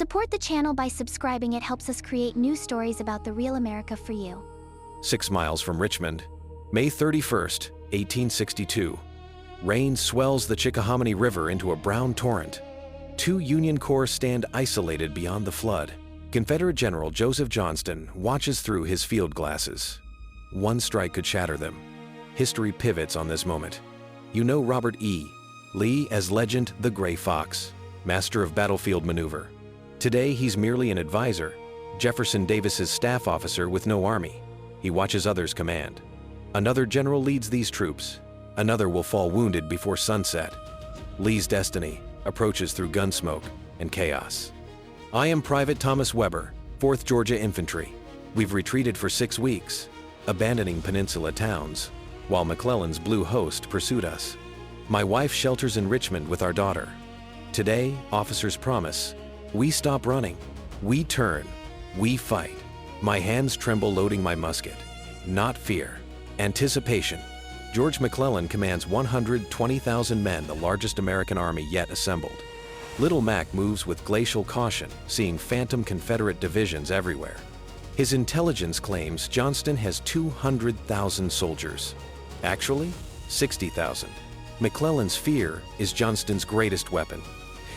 Support the channel by subscribing. It helps us create new stories about the real America for you. 6 miles from Richmond, May 31st, 1862. Rain swells the Chickahominy River into a brown torrent. 2 Union corps stand isolated beyond the flood. Confederate General Joseph Johnston watches through his field glasses. One strike could shatter them. History pivots on this moment. You know Robert E. Lee as Legend the Gray Fox, master of battlefield maneuver. Today he's merely an advisor, Jefferson Davis's staff officer with no army. He watches others command. Another general leads these troops. Another will fall wounded before sunset. Lee's destiny approaches through gunsmoke and chaos. I am Private Thomas Weber, 4th Georgia Infantry. We've retreated for 6 weeks, abandoning peninsula towns, while McClellan's blue host pursued us. My wife shelters in Richmond with our daughter. Today, officers promise, we stop running, we turn, we fight. My hands tremble loading my musket. Not fear, anticipation. George McClellan commands 120,000 men, the largest American army yet assembled. Little Mac moves with glacial caution, seeing phantom Confederate divisions everywhere. His intelligence claims Johnston has 200,000 soldiers. Actually, 60,000. McClellan's fear is Johnston's greatest weapon.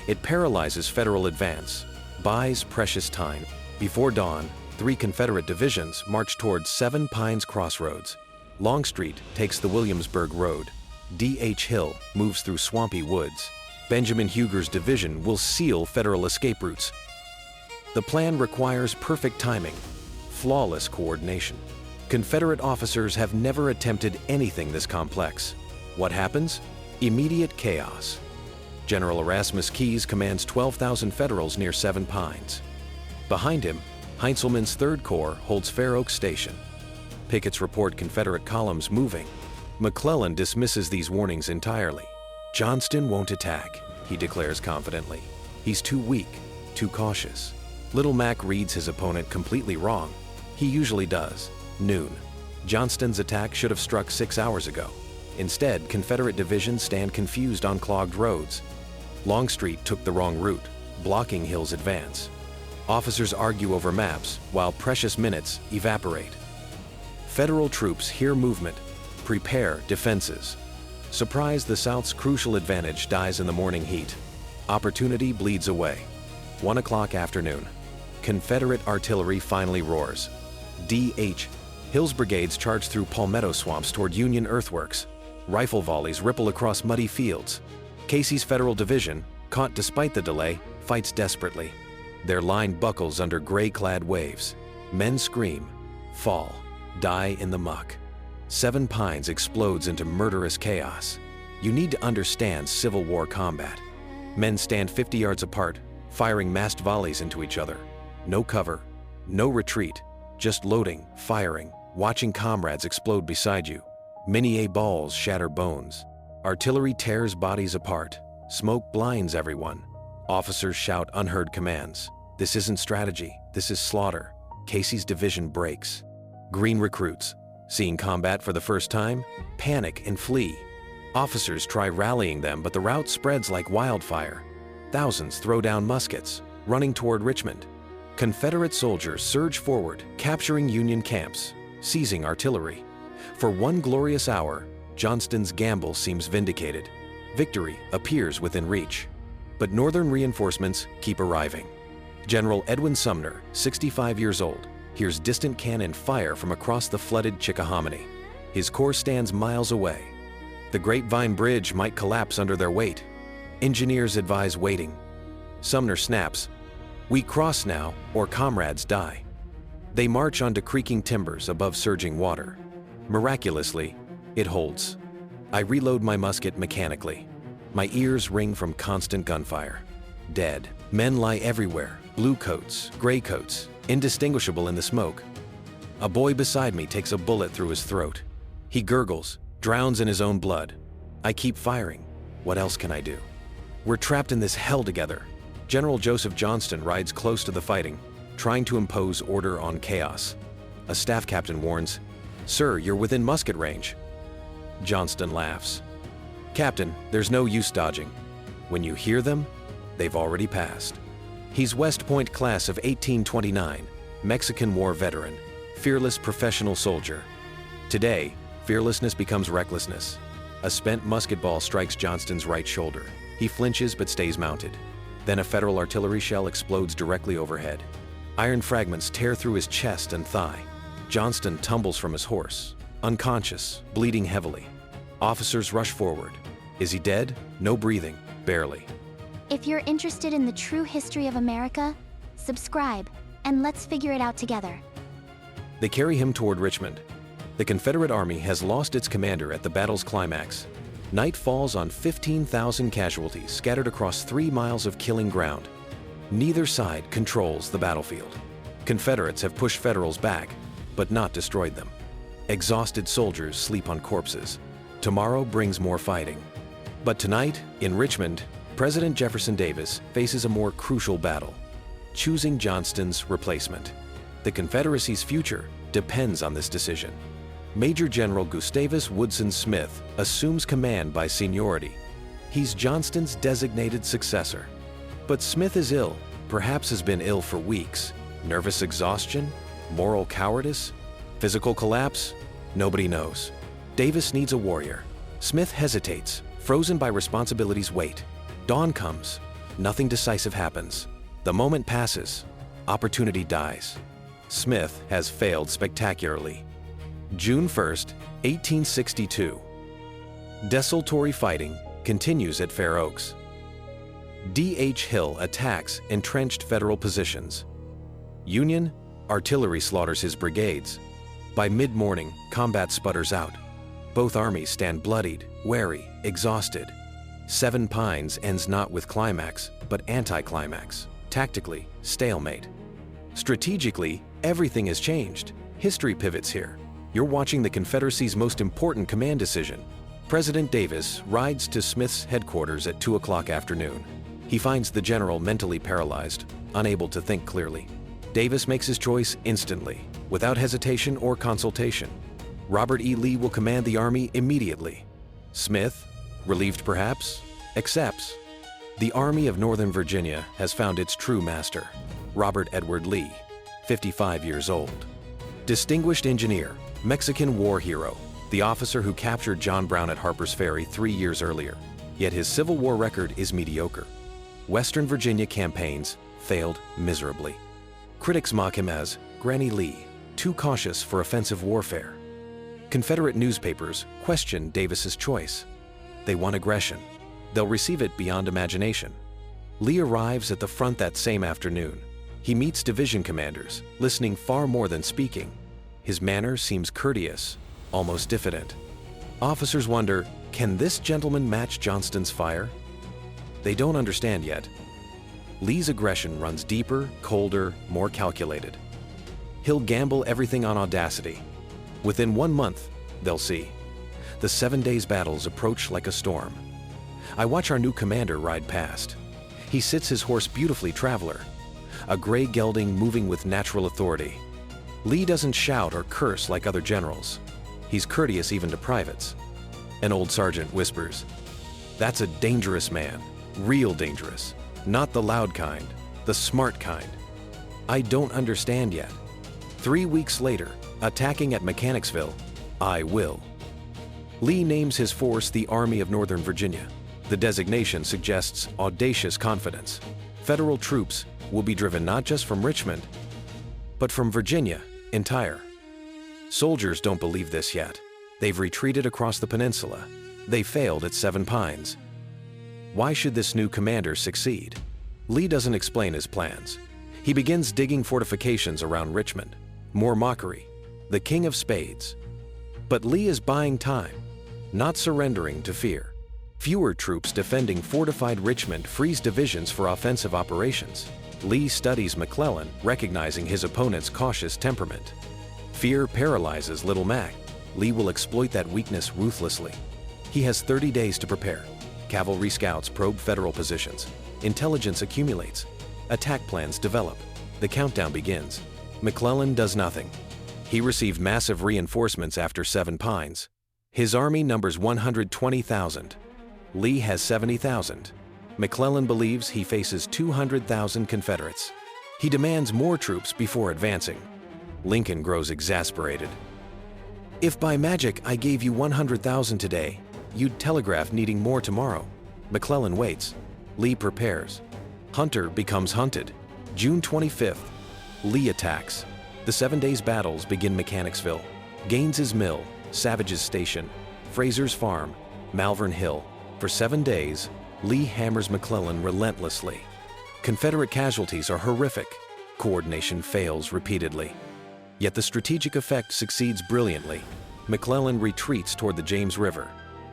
It paralyzes Federal advance, buys precious time. Before dawn, 3 Confederate divisions march toward 7 Pines Crossroads. Longstreet takes the Williamsburg Road. D.H. Hill moves through swampy woods. Benjamin Huger's division will seal Federal escape routes. The plan requires perfect timing, flawless coordination. Confederate officers have never attempted anything this complex. What happens? Immediate chaos. General Erasmus Keyes commands 12,000 Federals near 7 Pines. Behind him, Heintzelman's 3rd Corps holds Fair Oaks Station. Pickets report Confederate columns moving. McClellan dismisses these warnings entirely. Johnston won't attack, he declares confidently. He's too weak, too cautious. Little Mac reads his opponent completely wrong. He usually does. Noon. Johnston's attack should have struck 6 hours ago. Instead, Confederate divisions stand confused on clogged roads. Longstreet took the wrong route, blocking Hill's advance. Officers argue over maps, while precious minutes evaporate. Federal troops hear movement, prepare defenses. Surprise, the South's crucial advantage dies in the morning heat. Opportunity bleeds away. 1 o'clock afternoon. Confederate artillery finally roars. D.H. Hill's brigades charge through palmetto swamps toward Union earthworks. Rifle volleys ripple across muddy fields. Casey's Federal division, caught despite the delay, fights desperately. Their line buckles under gray-clad waves. Men scream, fall, die in the muck. 7 Pines explodes into murderous chaos. You need to understand Civil War combat. Men stand 50 yards apart, firing massed volleys into each other. No cover, no retreat, just loading, firing, watching comrades explode beside you. Minié balls shatter bones. Artillery tears bodies apart. Smoke blinds everyone. Officers shout unheard commands. This isn't strategy, this is slaughter. Casey's division breaks. Green recruits, seeing combat for the first time, panic and flee. Officers try rallying them, but the rout spreads like wildfire. Thousands throw down muskets, running toward Richmond. Confederate soldiers surge forward, capturing Union camps, seizing artillery. For one glorious hour, Johnston's gamble seems vindicated. Victory appears within reach. But Northern reinforcements keep arriving. General Edwin Sumner, 65 years old, hears distant cannon fire from across the flooded Chickahominy. His corps stands miles away. The Grapevine Bridge might collapse under their weight. Engineers advise waiting. Sumner snaps, "We cross now, or comrades die." They march onto creaking timbers above surging water. Miraculously, it holds. I reload my musket mechanically. My ears ring from constant gunfire. Dead. Men lie everywhere, blue coats, gray coats, indistinguishable in the smoke. A boy beside me takes a bullet through his throat. He gurgles, drowns in his own blood. I keep firing. What else can I do? We're trapped in this hell together. General Joseph Johnston rides close to the fighting, trying to impose order on chaos. A staff captain warns, "Sir, you're within musket range." Johnston laughs. "Captain, there's no use dodging. When you hear them, they've already passed." He's West Point class of 1829, Mexican War veteran, fearless professional soldier. Today, fearlessness becomes recklessness. A spent musket ball strikes Johnston's right shoulder. He flinches but stays mounted. Then a Federal artillery shell explodes directly overhead. Iron fragments tear through his chest and thigh. Johnston tumbles from his horse, unconscious, bleeding heavily. Officers rush forward. Is he dead? No breathing, barely. If you're interested in the true history of America, subscribe, and let's figure it out together. They carry him toward Richmond. The Confederate Army has lost its commander at the battle's climax. Night falls on 15,000 casualties scattered across 3 miles of killing ground. Neither side controls the battlefield. Confederates have pushed Federals back, but not destroyed them. Exhausted soldiers sleep on corpses. Tomorrow brings more fighting. But tonight, in Richmond, President Jefferson Davis faces a more crucial battle, choosing Johnston's replacement. The Confederacy's future depends on this decision. Major General Gustavus Woodson Smith assumes command by seniority. He's Johnston's designated successor. But Smith is ill, perhaps has been ill for weeks. Nervous exhaustion? Moral cowardice? Physical collapse? Nobody knows. Davis needs a warrior. Smith hesitates, frozen by responsibility's weight. Dawn comes. Nothing decisive happens. The moment passes. Opportunity dies. Smith has failed spectacularly. June 1st, 1862. Desultory fighting continues at Fair Oaks. D.H. Hill attacks entrenched Federal positions. Union artillery slaughters his brigades. By mid-morning, combat sputters out. Both armies stand bloodied, wary, exhausted. 7 Pines ends not with climax, but anticlimax. Tactically, stalemate. Strategically, everything has changed. History pivots here. You're watching the Confederacy's most important command decision. President Davis rides to Smith's headquarters at 2 o'clock afternoon. He finds the general mentally paralyzed, unable to think clearly. Davis makes his choice instantly, without hesitation or consultation. Robert E. Lee will command the army immediately. Smith, relieved perhaps, accepts. The Army of Northern Virginia has found its true master, Robert Edward Lee, 55 years old. Distinguished engineer, Mexican war hero, the officer who captured John Brown at Harper's Ferry 3 years earlier. Yet his Civil War record is mediocre. Western Virginia campaigns failed miserably. Critics mock him as Granny Lee, too cautious for offensive warfare. Confederate newspapers question Davis's choice. They want aggression. They'll receive it beyond imagination. Lee arrives at the front that same afternoon. He meets division commanders, listening far more than speaking. His manner seems courteous, almost diffident. Officers wonder, can this gentleman match Johnston's fire? They don't understand yet. Lee's aggression runs deeper, colder, more calculated. He'll gamble everything on audacity. Within 1 month, they'll see. The 7 days battles approach like a storm. I watch our new commander ride past. He sits his horse beautifully, Traveler, a gray gelding moving with natural authority. Lee doesn't shout or curse like other generals. He's courteous even to privates. An old sergeant whispers, "That's a dangerous man, real dangerous. Not the loud kind, the smart kind." I don't understand yet. 3 weeks later, attacking at Mechanicsville, I will. Lee names his force the Army of Northern Virginia. The designation suggests audacious confidence. Federal troops will be driven not just from Richmond, but from Virginia entire. Soldiers don't believe this yet. They've retreated across the peninsula. They failed at 7 Pines. Why should this new commander succeed? Lee doesn't explain his plans. He begins digging fortifications around Richmond. More mockery. The King of Spades. But Lee is buying time, not surrendering to fear. Fewer troops defending fortified Richmond frees divisions for offensive operations. Lee studies McClellan, recognizing his opponent's cautious temperament. Fear paralyzes Little Mac. Lee will exploit that weakness ruthlessly. He has 30 days to prepare. Cavalry scouts probe Federal positions. Intelligence accumulates. Attack plans develop. The countdown begins. McClellan does nothing. He received massive reinforcements after 7 Pines. His army numbers 120,000. Lee has 70,000. McClellan believes he faces 200,000 Confederates. He demands more troops before advancing. Lincoln grows exasperated. "If by magic I gave you 100,000 today, you'd telegraph needing more tomorrow." McClellan waits. Lee prepares. Hunter becomes hunted. June 25th, Lee attacks. The 7 days battles begin Mechanicsville, Gaines's Mill, Savage's Station, Fraser's Farm, Malvern Hill. For 7 days, Lee hammers McClellan relentlessly. Confederate casualties are horrific. Coordination fails repeatedly. Yet the strategic effect succeeds brilliantly. McClellan retreats toward the James River.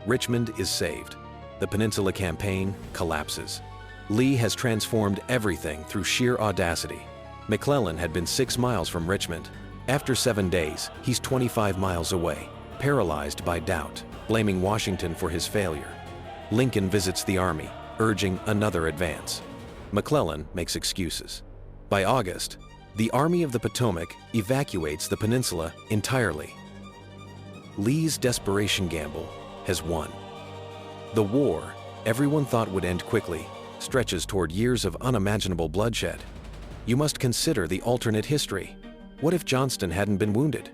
Richmond is saved. The Peninsula Campaign collapses. Lee has transformed everything through sheer audacity. McClellan had been 6 miles from Richmond. After 7 days, he's 25 miles away, paralyzed by doubt, blaming Washington for his failure. Lincoln visits the army, urging another advance. McClellan makes excuses. By August, the Army of the Potomac evacuates the peninsula entirely. Lee's desperation gamble has won. The war, everyone thought would end quickly, stretches toward years of unimaginable bloodshed. You must consider the alternate history. What if Johnston hadn't been wounded?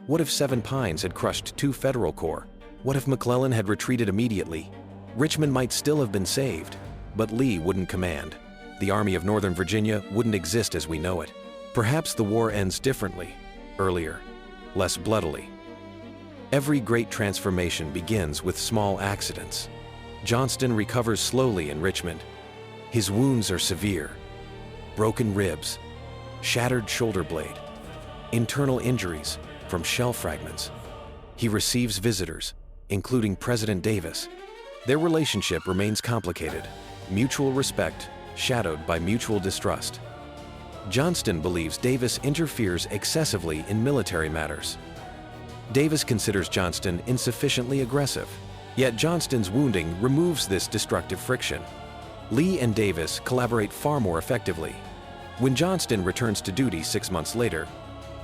What if 7 Pines had crushed 2 Federal corps? What if McClellan had retreated immediately? Richmond might still have been saved, but Lee wouldn't command. The Army of Northern Virginia wouldn't exist as we know it. Perhaps the war ends differently, earlier, less bloodily. Every great transformation begins with small accidents. Johnston recovers slowly in Richmond. His wounds are severe. Broken ribs, shattered shoulder blade, internal injuries from shell fragments. He receives visitors, including President Davis. Their relationship remains complicated, mutual respect shadowed by mutual distrust. Johnston believes Davis interferes excessively in military matters. Davis considers Johnston insufficiently aggressive, yet Johnston's wounding removes this destructive friction. Lee and Davis collaborate far more effectively. When Johnston returns to duty 6 months later,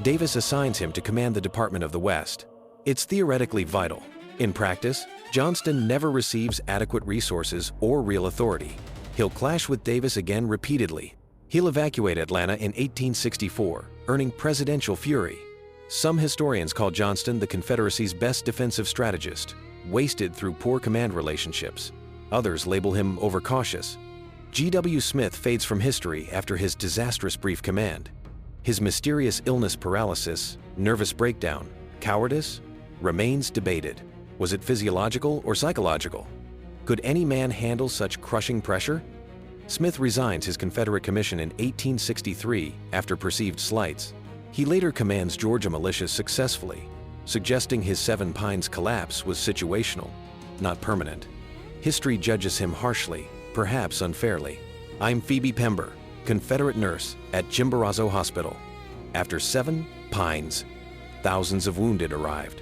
Davis assigns him to command the Department of the West. It's theoretically vital. In practice, Johnston never receives adequate resources or real authority. He'll clash with Davis again repeatedly. He'll evacuate Atlanta in 1864, earning presidential fury. Some historians call Johnston the Confederacy's best defensive strategist, wasted through poor command relationships. Others label him overcautious. G.W. Smith fades from history after his disastrous brief command. His mysterious illness paralysis, nervous breakdown, cowardice remains debated. Was it physiological or psychological? Could any man handle such crushing pressure? Smith resigns his Confederate commission in 1863 after perceived slights. He later commands Georgia militias successfully, suggesting his 7 Pines collapse was situational, not permanent. History judges him harshly, perhaps unfairly. I'm Phoebe Pember, Confederate nurse at Chimborazo Hospital. After 7 Pines, thousands of wounded arrived.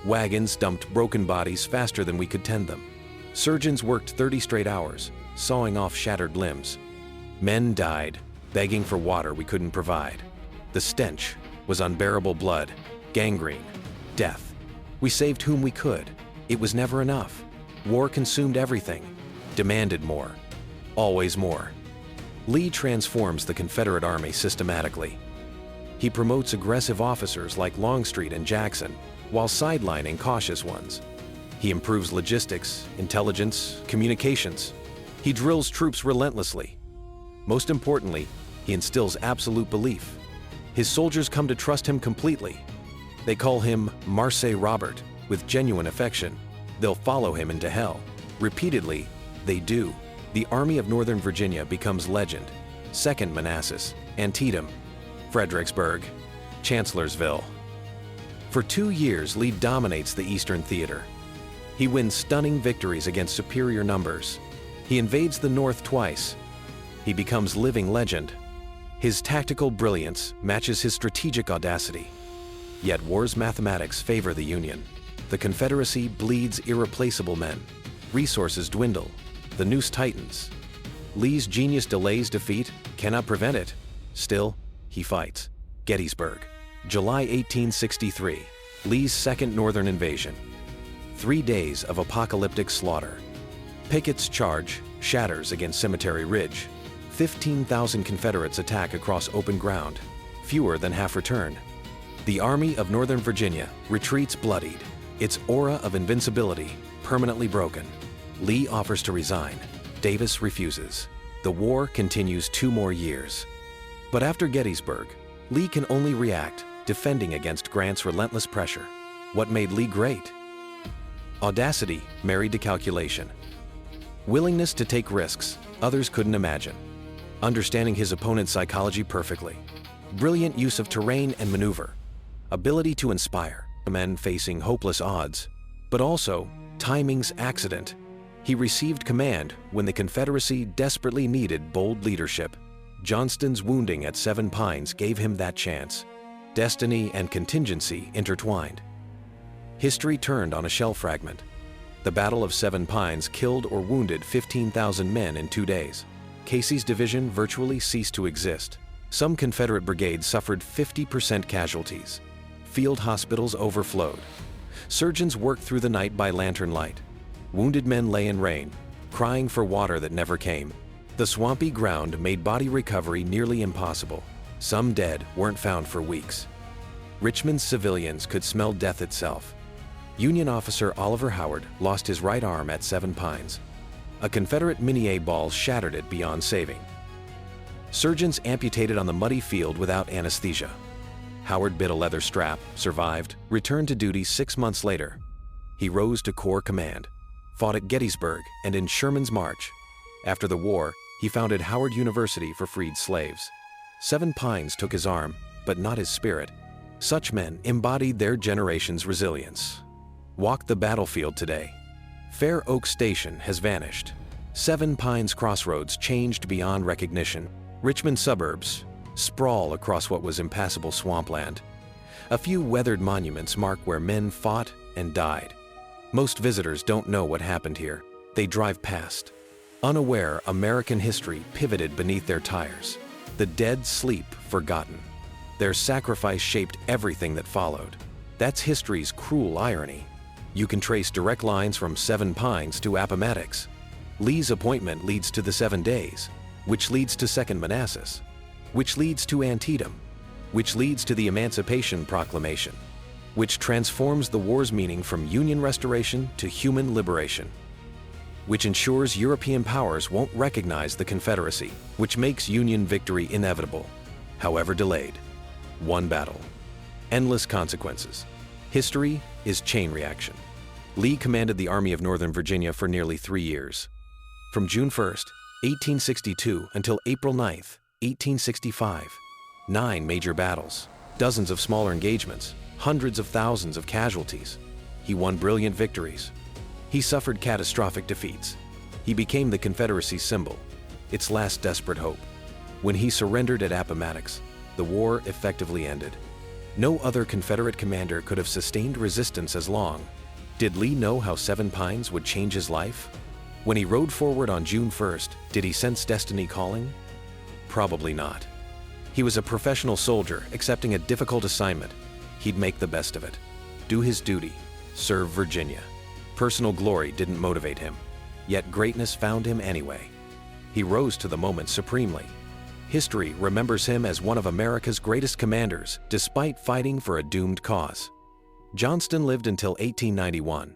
Wagons dumped broken bodies faster than we could tend them. Surgeons worked 30 straight hours, sawing off shattered limbs. Men died, begging for water we couldn't provide. The stench was unbearable blood, gangrene, death. We saved whom we could. It was never enough. War consumed everything, demanded more, always more. Lee transforms the Confederate Army systematically. He promotes aggressive officers like Longstreet and Jackson, while sidelining cautious ones. He improves logistics, intelligence, communications. He drills troops relentlessly. Most importantly, he instills absolute belief. His soldiers come to trust him completely. They call him Marseille Robert with genuine affection. They'll follow him into hell. Repeatedly, they do. The Army of Northern Virginia becomes legend. 2nd Manassas, Antietam, Fredericksburg, Chancellorsville. For 2 years, Lee dominates the Eastern Theater. He wins stunning victories against superior numbers. He invades the North twice. He becomes living legend. His tactical brilliance matches his strategic audacity. Yet war's mathematics favor the Union. The Confederacy bleeds irreplaceable men. Resources dwindle. The noose tightens. Lee's genius delays defeat, cannot prevent it. Still, he fights. Gettysburg, July 1863, Lee's second northern invasion. 3 days of apocalyptic slaughter. Pickett's charge shatters against Cemetery Ridge. 15,000 Confederates attack across open ground. Fewer than half return. The Army of Northern Virginia retreats bloodied, its aura of invincibility permanently broken. Lee offers to resign. Davis refuses. The war continues 2 more years. But after Gettysburg, Lee can only react, defending against Grant's relentless pressure. What made Lee great? Audacity married to calculation. Willingness to take risks others couldn't imagine. Understanding his opponent's psychology perfectly. Brilliant use of terrain and maneuver. Ability to inspire men facing hopeless odds. But also, timing's accident. He received command when the Confederacy desperately needed bold leadership. Johnston's wounding at Seven Pines gave him that chance. Destiny and contingency intertwined. History turned on a shell fragment. The Battle of Seven Pines killed or wounded 15,000 men in 2 days. Casey's division virtually ceased to exist. Some Confederate brigades suffered 50% casualties. Field hospitals overflowed. Surgeons worked through the night by lantern light. Wounded men lay in rain, crying for water that never came. The swampy ground made body recovery nearly impossible. Some dead weren't found for weeks. Richmond's civilians could smell death itself. Union officer Oliver Howard lost his right arm at Seven Pines. A Confederate Minié ball shattered it beyond saving. Surgeons amputated on the muddy field without anesthesia. Howard bit a leather strap, survived, returned to duty 6 months later. He rose to Corps command, fought at Gettysburg and in Sherman's March. After the war, he founded Howard University for freed slaves. Seven Pines took his arm, but not his spirit. Such men embodied their generation's resilience. Walk the battlefield today. Fair Oak Station has vanished. Seven Pines Crossroads changed beyond recognition. Richmond suburbs sprawl across what was impassable swampland. A few weathered monuments mark where men fought and died. Most visitors don't know what happened here. They drive past. Unaware, American history pivoted beneath their tires. The dead sleep forgotten. Their sacrifice shaped everything that followed. That's history's cruel irony. You can trace direct lines from Seven Pines to Appomattox. Lee's appointment leads to the 7 Days, which leads to Second Manassas, which leads to Antietam, which leads to the Emancipation Proclamation, which transforms the war's meaning from Union restoration to human liberation, which ensures European powers won't recognize the Confederacy, which makes Union victory inevitable, however delayed. One battle. Endless consequences. History is chain reaction. Lee commanded the Army of Northern Virginia for nearly 3 years. From June 1st, 1862 until April 9th, 1865. 9 major battles, dozens of smaller engagements, hundreds of thousands of casualties. He won brilliant victories. He suffered catastrophic defeats. He became the Confederacy's symbol, its last desperate hope. When he surrendered at Appomattox, the war effectively ended. No other Confederate commander could have sustained resistance as long. Did Lee know how Seven Pines would change his life? When he rode forward on June 1st, did he sense destiny calling? Probably not. He was a professional soldier accepting a difficult assignment. He'd make the best of it. Do his duty. Serve Virginia. Personal glory didn't motivate him. Yet greatness found him anyway. He rose to the moment supremely. History remembers him as one of America's greatest commanders, despite fighting for a doomed cause. Johnston lived until 1891.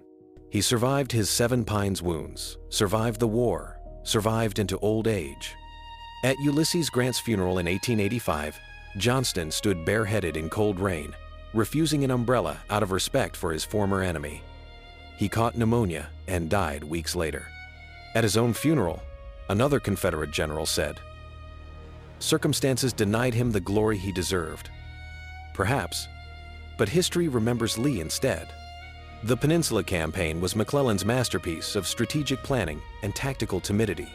He survived his Seven Pines wounds, survived the war, survived into old age. At Ulysses Grant's funeral in 1885, Johnston stood bareheaded in cold rain, refusing an umbrella out of respect for his former enemy. He caught pneumonia and died weeks later. At his own funeral, another Confederate general said, "Circumstances denied him the glory he deserved." Perhaps, but history remembers Lee instead. The Peninsula Campaign was McClellan's masterpiece of strategic planning and tactical timidity.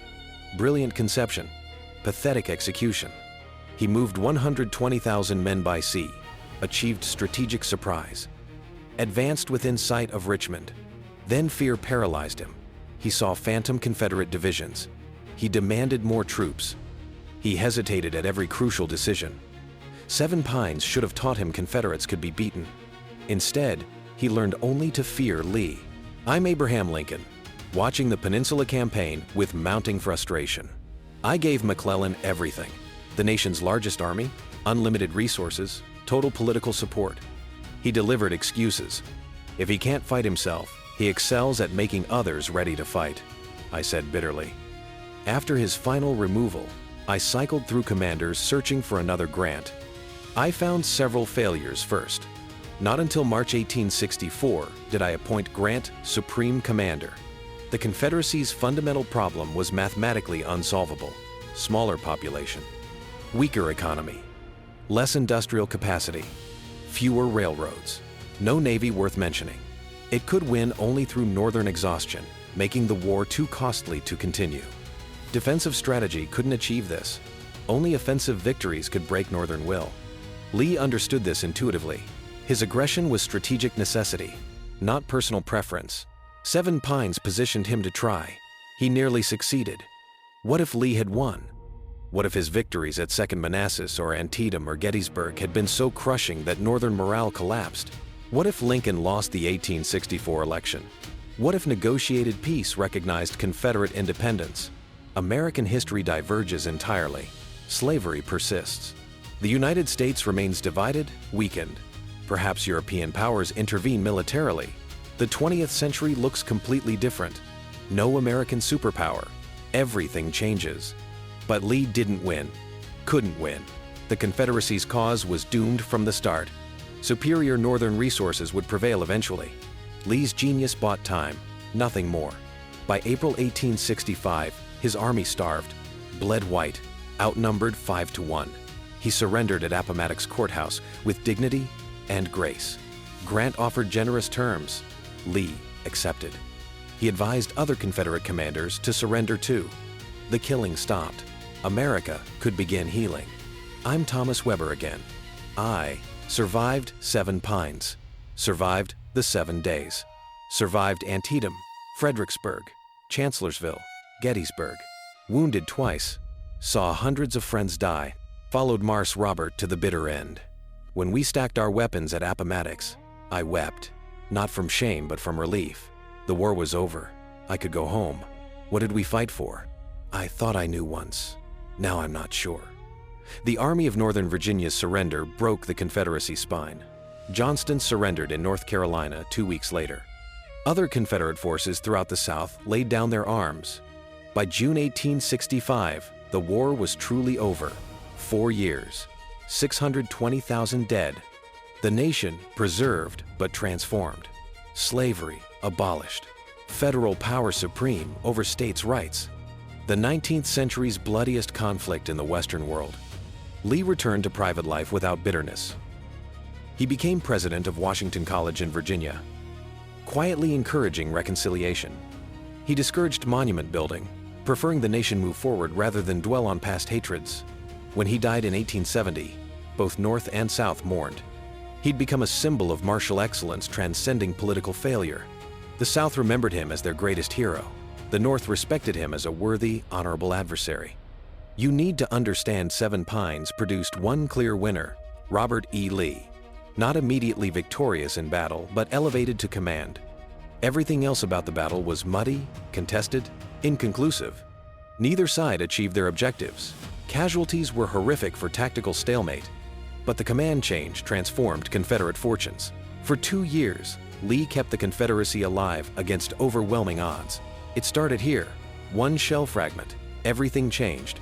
Brilliant conception, pathetic execution. He moved 120,000 men by sea, achieved strategic surprise, advanced within sight of Richmond. Then fear paralyzed him. He saw phantom Confederate divisions. He demanded more troops. He hesitated at every crucial decision. Seven Pines should have taught him Confederates could be beaten. Instead, he learned only to fear Lee. I'm Abraham Lincoln. watching the Peninsula Campaign with mounting frustration. I gave McClellan everything: the nation's largest army, unlimited resources, total political support. He delivered excuses. If he can't fight himself, he excels at making others ready to fight, I said bitterly. After his final removal, I cycled through commanders searching for another Grant. I found several failures first. Not until March 1864 did I appoint Grant Supreme Commander. The Confederacy's fundamental problem was mathematically unsolvable: smaller population, weaker economy, less industrial capacity, fewer railroads, no navy worth mentioning. It could win only through northern exhaustion, making the war too costly to continue. Defensive strategy couldn't achieve this. Only offensive victories could break northern will. Lee understood this intuitively. His aggression was strategic necessity, not personal preference. Seven Pines positioned him to try. He nearly succeeded. What if Lee had won? What if his victories at Second Manassas or Antietam or Gettysburg had been so crushing that northern morale collapsed? What if Lincoln lost the 1864 election? What if negotiated peace recognized Confederate independence? American history diverges entirely. Slavery persists. The United States remains divided, weakened. Perhaps European powers intervene militarily. The 20th century looks completely different. No American superpower. Everything changes. But Lee didn't win. Couldn't win. The Confederacy's cause was doomed from the start. Superior northern resources would prevail eventually. Lee's genius bought time, nothing more. By April 1865, his army starved, bled white, outnumbered 5-1. He surrendered at Appomattox Courthouse with dignity and grace. Grant offered generous terms. Lee accepted. He advised other Confederate commanders to surrender too. The killing stopped. America could begin healing. I'm Thomas Weber again. I survived Seven Pines, survived the 7 days, survived Antietam, Fredericksburg, Chancellorsville, Gettysburg, wounded twice, saw hundreds of friends die, followed Marse Robert to the bitter end. When we stacked our weapons at Appomattox, I wept, not from shame but from relief. The war was over. I could go home. What did we fight for? I thought I knew once. Now I'm not sure. The Army of Northern Virginia's surrender broke the Confederacy spine. Johnston surrendered in North Carolina 2 weeks later. Other Confederate forces throughout the South laid down their arms. By June 1865, the war was truly over. 4 years, 620,000 dead. The nation preserved but transformed. Slavery abolished. Federal power supreme over states' rights. The 19th century's bloodiest conflict in the Western world. Lee returned to private life without bitterness. He became president of Washington College in Virginia, quietly encouraging reconciliation. He discouraged monument building, preferring the nation move forward rather than dwell on past hatreds. When he died in 1870, both North and South mourned. He'd become a symbol of martial excellence transcending political failure. The South remembered him as their greatest hero. The North respected him as a worthy, honorable adversary. You need to understand Seven Pines produced one clear winner, Robert E. Lee. Not immediately victorious in battle, but elevated to command. Everything else about the battle was muddy, contested, inconclusive. Neither side achieved their objectives. Casualties were horrific for tactical stalemate, but the command change transformed Confederate fortunes. For 2 years, Lee kept the Confederacy alive against overwhelming odds. It started here, one shell fragment, everything changed.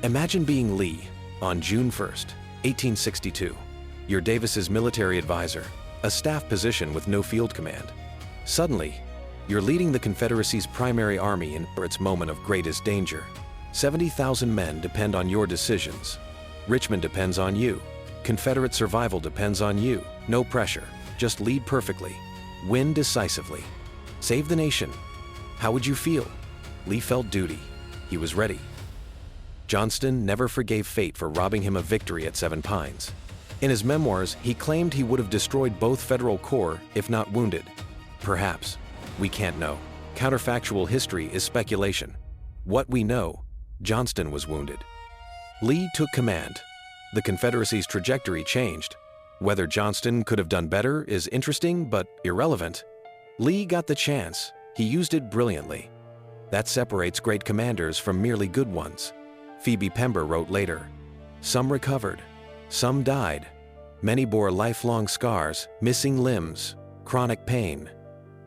Imagine being Lee on June 1st, 1862. You're Davis's military advisor, a staff position with no field command. Suddenly, you're leading the Confederacy's primary army in its moment of greatest danger. 70,000 men depend on your decisions. Richmond depends on you. Confederate survival depends on you. No pressure, just lead perfectly. Win decisively. Save the nation. How would you feel? Lee felt duty. He was ready. Johnston never forgave fate for robbing him of victory at Seven Pines. In his memoirs, he claimed he would have destroyed both federal corps if not wounded. Perhaps. We can't know. Counterfactual history is speculation. What we know, Johnston was wounded. Lee took command. The Confederacy's trajectory changed. Whether Johnston could have done better is interesting but irrelevant. Lee got the chance. He used it brilliantly. That separates great commanders from merely good ones. Phoebe Pember wrote later, "Some recovered, some died. Many bore lifelong scars, missing limbs, chronic pain.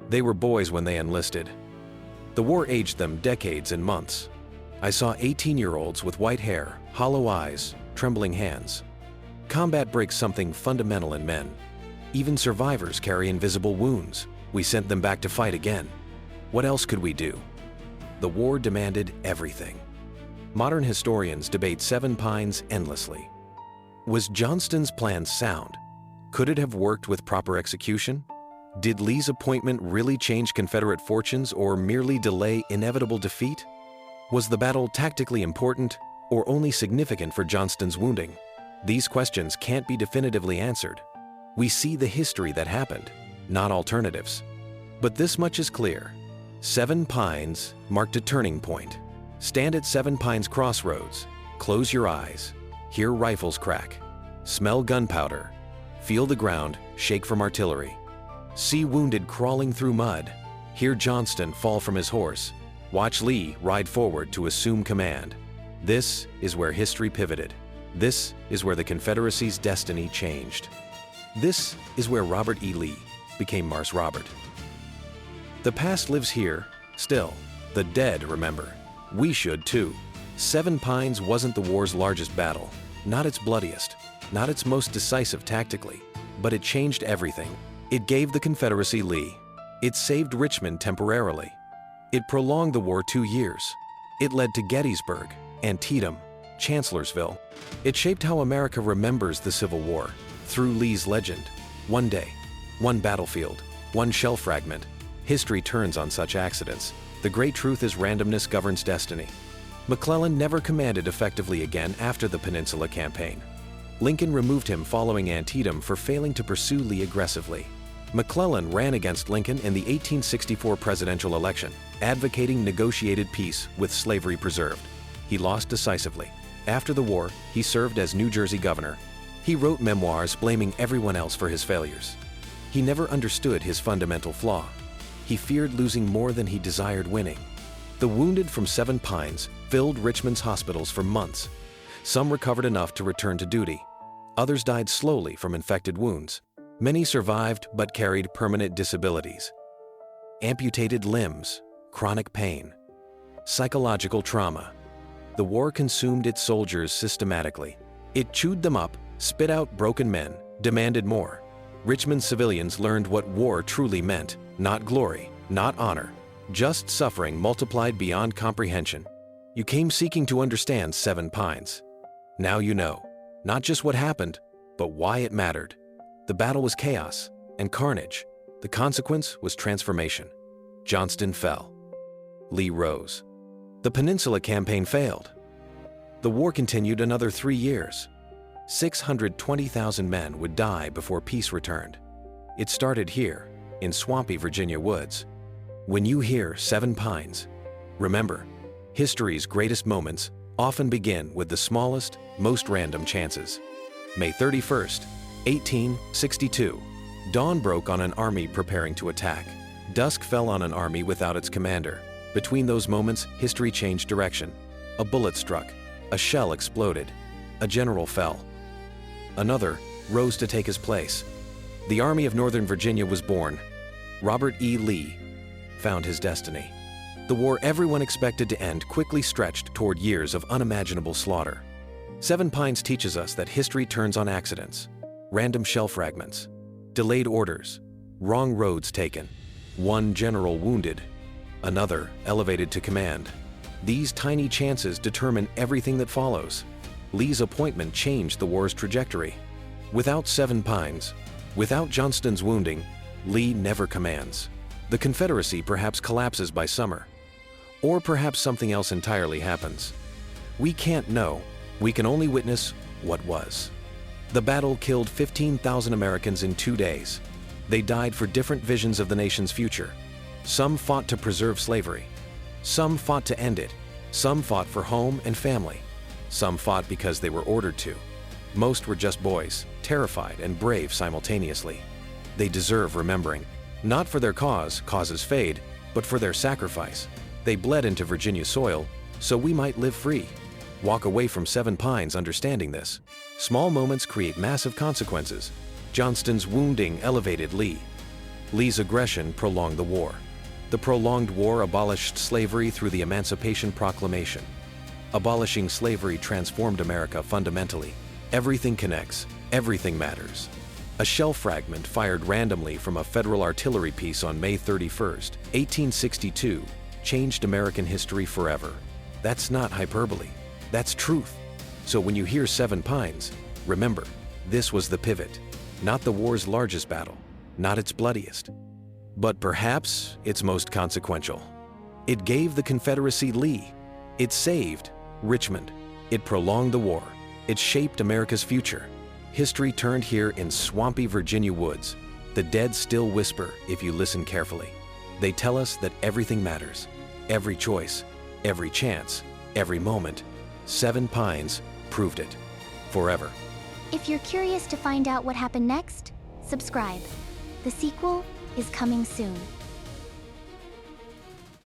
They were boys when they enlisted. The war aged them decades and months. I saw 18-year-olds with white hair, hollow eyes, trembling hands. Combat breaks something fundamental in men. Even survivors carry invisible wounds. We sent them back to fight again. What else could we do?" The war demanded everything. Modern historians debate Seven Pines endlessly. Was Johnston's plan sound? Could it have worked with proper execution? Did Lee's appointment really change Confederate fortunes or merely delay inevitable defeat? Was the battle tactically important or only significant for Johnston's wounding? These questions can't be definitively answered. We see the history that happened, not alternatives. But this much is clear. Seven Pines marked a turning point. Stand at Seven Pines crossroads, close your eyes, hear rifles crack, smell gunpowder, feel the ground shake from artillery. See wounded crawling through mud, hear Johnston fall from his horse, watch Lee ride forward to assume command. This is where history pivoted. This is where the Confederacy's destiny changed. This is where Robert E. Lee became Mars Robert. The past lives here, still. The dead remember. We should too. Seven Pines wasn't the war's largest battle, not its bloodiest, not its most decisive tactically, but it changed everything. It gave the Confederacy Lee. It saved Richmond temporarily. It prolonged the war 2 years. It led to Gettysburg, Antietam, Chancellorsville. It shaped how America remembers the Civil War through Lee's legend. One day, one battlefield, one shell fragment. History turns on such accidents. The great truth is randomness governs destiny. McClellan never commanded effectively again after the Peninsula Campaign. Lincoln removed him following Antietam for failing to pursue Lee aggressively. McClellan ran against Lincoln in the 1864 presidential election, advocating negotiated peace with slavery preserved. He lost decisively. After the war, he served as New Jersey governor. He wrote memoirs blaming everyone else for his failures. He never understood his fundamental flaw. He feared losing more than he desired winning. The wounded from Seven Pines filled Richmond's hospitals for months. Some recovered enough to return to duty. Others died slowly from infected wounds. Many survived but carried permanent disabilities. Amputated limbs, chronic pain, psychological trauma. The war consumed its soldiers systematically. It chewed them up, spit out broken men, demanded more. Richmond civilians learned what war truly meant, not glory, not honor, just suffering multiplied beyond comprehension. You came seeking to understand Seven Pines. Now you know, not just what happened, but why it mattered. The battle was chaos and carnage. The consequence was transformation. Johnston fell. Lee rose. The Peninsula Campaign failed. The war continued another 3 years. 620,000 men would die before peace returned. It started here, in swampy Virginia woods. When you hear Seven Pines, remember, history's greatest moments often begin with the smallest, most random chances. May 31st, 1862. Dawn broke on an army preparing to attack. Dusk fell on an army without its commander. Between those moments, history changed direction. A bullet struck. A shell exploded. A general fell. Another rose to take his place. The Army of Northern Virginia was born. Robert E. Lee found his destiny. The war everyone expected to end quickly stretched toward years of unimaginable slaughter. Seven Pines teaches us that history turns on accidents, random shell fragments, delayed orders, wrong roads taken, one general wounded, another elevated to command. These tiny chances determine everything that follows. Lee's appointment changed the war's trajectory. Without Seven Pines, without Johnston's wounding, Lee never commands. The Confederacy perhaps collapses by summer. Or perhaps something else entirely happens. We can't know. We can only witness what was. The battle killed 15,000 Americans in 2 days. They died for different visions of the nation's future. Some fought to preserve slavery. Some fought to end it. Some fought for home and family. Some fought because they were ordered to. Most were just boys, terrified and brave simultaneously. They deserve remembering. Not for their causes fade, but for their sacrifice. They bled into Virginia soil, so we might live free. Walk away from Seven Pines understanding this. Small moments create massive consequences. Johnston's wounding elevated Lee. Lee's aggression prolonged the war. The prolonged war abolished slavery through the Emancipation Proclamation. Abolishing slavery transformed America fundamentally. Everything connects, everything matters. A shell fragment fired randomly from a Federal artillery piece on May 31, 1862, changed American history forever. That's not hyperbole, that's truth. So when you hear Seven Pines, remember, this was the pivot, not the war's largest battle, not its bloodiest, but perhaps its most consequential. It gave the Confederacy Lee. It saved Richmond. It prolonged the war. It shaped America's future. History turned here in swampy Virginia woods. The dead still whisper if you listen carefully. They tell us that everything matters. Every choice, every chance, every moment. Seven Pines proved it. Forever. If you're curious to find out what happened next, subscribe. The sequel is coming soon.